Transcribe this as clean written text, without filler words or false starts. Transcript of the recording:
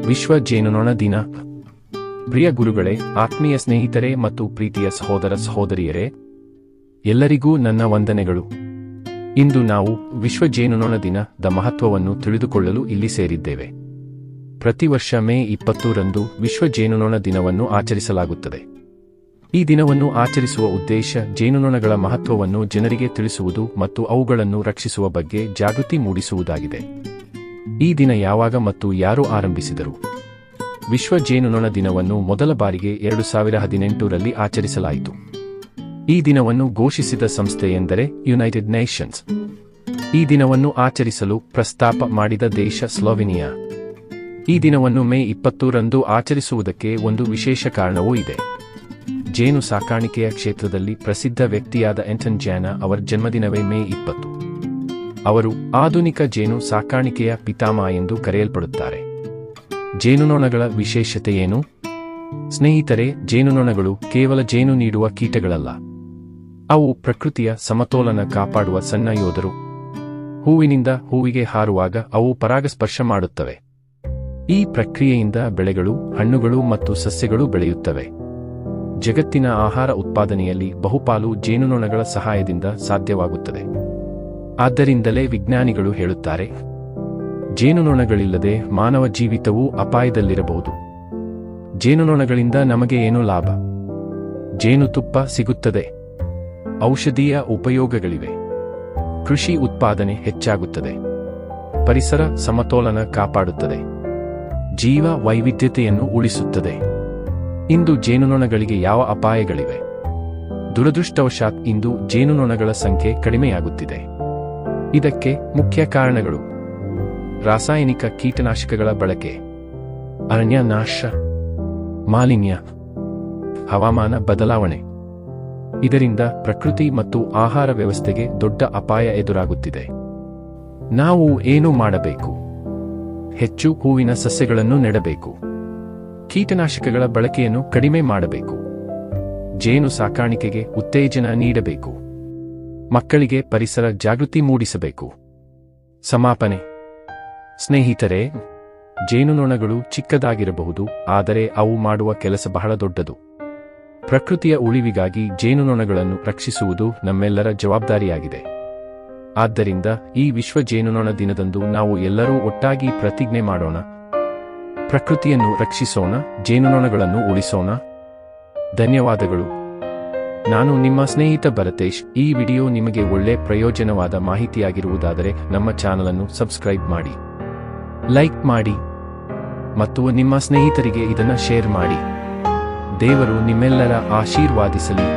ವಿಶ್ವ ಜೇನುನೊಣ ದಿನ. ಪ್ರಿಯ ಗುರುಗಳೇ, ಆತ್ಮೀಯ ಸ್ನೇಹಿತರೇ ಮತ್ತು ಪ್ರೀತಿಯ ಸಹೋದರ ಸಹೋದರಿಯರೇ, ಎಲ್ಲರಿಗೂ ನನ್ನ ವಂದನೆಗಳು. ಇಂದು ನಾವು ವಿಶ್ವ ಜೇನುನೊಣ ದಿನದ ಮಹತ್ವವನ್ನು ತಿಳಿದುಕೊಳ್ಳಲು ಇಲ್ಲಿ ಸೇರಿದ್ದೇವೆ. ಪ್ರತಿ ವರ್ಷ ಮೇ 20ರಂದು ವಿಶ್ವ ಜೇನುನೊಣ ದಿನವನ್ನು ಆಚರಿಸಲಾಗುತ್ತದೆ. ಈ ದಿನವನ್ನು ಆಚರಿಸುವ ಉದ್ದೇಶ ಜೇನುನೊಣಗಳ ಮಹತ್ವವನ್ನು ಜನರಿಗೆ ತಿಳಿಸುವುದು ಮತ್ತು ಅವುಗಳನ್ನು ರಕ್ಷಿಸುವ ಬಗ್ಗೆ ಜಾಗೃತಿ ಮೂಡಿಸುವುದಾಗಿದೆ. ಈ ದಿನ ಯಾವಾಗ ಮತ್ತು ಯಾರು ಆರಂಭಿಸಿದರು? ವಿಶ್ವ ಜೇನುನೊಣ ದಿನವನ್ನು ಮೊದಲ ಬಾರಿಗೆ 2018ರಲ್ಲಿ ಆಚರಿಸಲಾಯಿತು. ಈ ದಿನವನ್ನು ಘೋಷಿಸಿದ ಸಂಸ್ಥೆ ಎಂದರೆ ಯುನೈಟೆಡ್ ನೇಷನ್ಸ್. ಈ ದಿನವನ್ನು ಆಚರಿಸಲು ಪ್ರಸ್ತಾಪ ಮಾಡಿದ ದೇಶ ಸ್ಲೋವೆನಿಯಾ. ಈ ದಿನವನ್ನು ಮೇ 20ರಂದು ಆಚರಿಸುವುದಕ್ಕೆ ಒಂದು ವಿಶೇಷ ಕಾರಣವೂ ಇದೆ. ಜೇನು ಸಾಕಾಣಿಕೆಯ ಕ್ಷೇತ್ರದಲ್ಲಿ ಪ್ರಸಿದ್ಧ ವ್ಯಕ್ತಿಯಾದ ಆಂಟನ್ ಜ್ಯಾನಾ ಅವರ ಜನ್ಮದಿನವೇ ಮೇ 20. ಅವರು ಆಧುನಿಕ ಜೇನು ಸಾಕಾಣಿಕೆಯ ಪಿತಾಮಹ ಎಂದು ಕರೆಯಲ್ಪಡುತ್ತಾರೆ. ಜೇನುನೊಣಗಳ ವಿಶೇಷತೆಯೇನು? ಸ್ನೇಹಿತರೆ, ಜೇನುನೊಣಗಳು ಕೇವಲ ಜೇನು ನೀಡುವ ಕೀಟಗಳಲ್ಲ. ಅವು ಪ್ರಕೃತಿಯ ಸಮತೋಲನ ಕಾಪಾಡುವ ಸಣ್ಣ ಯೋಧರು. ಹೂವಿನಿಂದ ಹೂವಿಗೆ ಹಾರುವಾಗ ಅವು ಪರಾಗಸ್ಪರ್ಶ ಮಾಡುತ್ತವೆ. ಈ ಪ್ರಕ್ರಿಯೆಯಿಂದ ಬೆಳೆಗಳು, ಹಣ್ಣುಗಳು ಮತ್ತು ಸಸ್ಯಗಳು ಬೆಳೆಯುತ್ತವೆ. ಜಗತ್ತಿನ ಆಹಾರ ಉತ್ಪಾದನೆಯಲ್ಲಿ ಬಹುಪಾಲು ಜೇನುನೊಣಗಳ ಸಹಾಯದಿಂದ ಸಾಧ್ಯವಾಗುತ್ತದೆ. ಆದ್ದರಿಂದಲೇ ವಿಜ್ಞಾನಿಗಳು ಹೇಳುತ್ತಾರೆ, ಜೇನುನೊಣಗಳಿಲ್ಲದೆ ಮಾನವ ಜೀವಿತವೂ ಅಪಾಯದಲ್ಲಿರಬಹುದು. ಜೇನುನೊಣಗಳಿಂದ ನಮಗೆ ಏನು ಲಾಭ? ಜೇನುತುಪ್ಪ ಸಿಗುತ್ತದೆ. ಔಷಧೀಯ ಉಪಯೋಗಗಳಿವೆ. ಕೃಷಿ ಉತ್ಪಾದನೆ ಹೆಚ್ಚಾಗುತ್ತದೆ. ಪರಿಸರ ಸಮತೋಲನ ಕಾಪಾಡುತ್ತದೆ. ಜೀವ ವೈವಿಧ್ಯತೆಯನ್ನು ಉಳಿಸುತ್ತದೆ. ಇಂದು ಜೇನುನೊಣಗಳಿಗೆ ಯಾವ ಅಪಾಯಗಳಿವೆ? ದುರದೃಷ್ಟವಶಾತ್ ಇಂದು ಜೇನುನೊಣಗಳ ಸಂಖ್ಯೆ ಕಡಿಮೆಯಾಗುತ್ತಿದೆ. ಇದಕ್ಕೆ ಮುಖ್ಯ ಕಾರಣಗಳು: ರಾಸಾಯನಿಕ ಕೀಟನಾಶಕಗಳ ಬಳಕೆ, ಅರಣ್ಯ ನಾಶ, ಮಾಲಿನ್ಯ, ಹವಾಮಾನ ಬದಲಾವಣೆ. ಇದರಿಂದ ಪ್ರಕೃತಿ ಮತ್ತು ಆಹಾರ ವ್ಯವಸ್ಥೆಗೆ ದೊಡ್ಡ ಅಪಾಯ ಎದುರಾಗುತ್ತಿದೆ. ನಾವು ಏನು ಮಾಡಬೇಕು? ಹೆಚ್ಚು ಹೂವಿನ ಸಸ್ಯಗಳನ್ನು ನೆಡಬೇಕು. ಕೀಟನಾಶಕಗಳ ಬಳಕೆಯನ್ನು ಕಡಿಮೆ ಮಾಡಬೇಕು. ಜೇನು ಸಾಕಾಣಿಕೆಗೆ ಉತ್ತೇಜನ ನೀಡಬೇಕು. ಮಕ್ಕಳಿಗೆ ಪರಿಸರ ಜಾಗೃತಿ ಮೂಡಿಸಬೇಕು. ಸಮಾಪನೆ. ಸ್ನೇಹಿತರೆ, ಜೇನುನೊಣಗಳು ಚಿಕ್ಕದಾಗಿರಬಹುದು, ಆದರೆ ಅವು ಮಾಡುವ ಕೆಲಸ ಬಹಳ ದೊಡ್ಡದು. ಪ್ರಕೃತಿಯ ಉಳಿವಿಗಾಗಿ ಜೇನುನೊಣಗಳನ್ನು ರಕ್ಷಿಸುವುದು ನಮ್ಮೆಲ್ಲರ ಜವಾಬ್ದಾರಿಯಾಗಿದೆ. ಆದ್ದರಿಂದ ಈ ವಿಶ್ವ ಜೇನುನೊಣ ದಿನದಂದು ನಾವು ಎಲ್ಲರೂ ಒಟ್ಟಾಗಿ ಪ್ರತಿಜ್ಞೆ ಮಾಡೋಣ: ಪ್ರಕೃತಿಯನ್ನು ರಕ್ಷಿಸೋಣ, ಜೇನುನೊಣಗಳನ್ನು ಉಳಿಸೋಣ. ಧನ್ಯವಾದಗಳು. ನಾನು ನಿಮ್ಮ ಸ್ನೇಹಿತ ಭರತೇಶ್. ಈ ವಿಡಿಯೋ ನಿಮಗೆ ಒಳ್ಳೆ ಪ್ರಯೋಜನವಾದ ಮಾಹಿತಿಯಾಗಿರುವುದಾದರೆ ನಮ್ಮ ಚಾನಲನ್ನು ಸಬ್ಸ್ಕ್ರೈಬ್ ಮಾಡಿ, ಲೈಕ್ ಮಾಡಿ ಮತ್ತು ನಿಮ್ಮ ಸ್ನೇಹಿತರಿಗೆ ಇದನ್ನು ಶೇರ್ ಮಾಡಿ. ದೇವರು ನಿಮ್ಮೆಲ್ಲರ ಆಶೀರ್ವಾದಿಸಲಿ.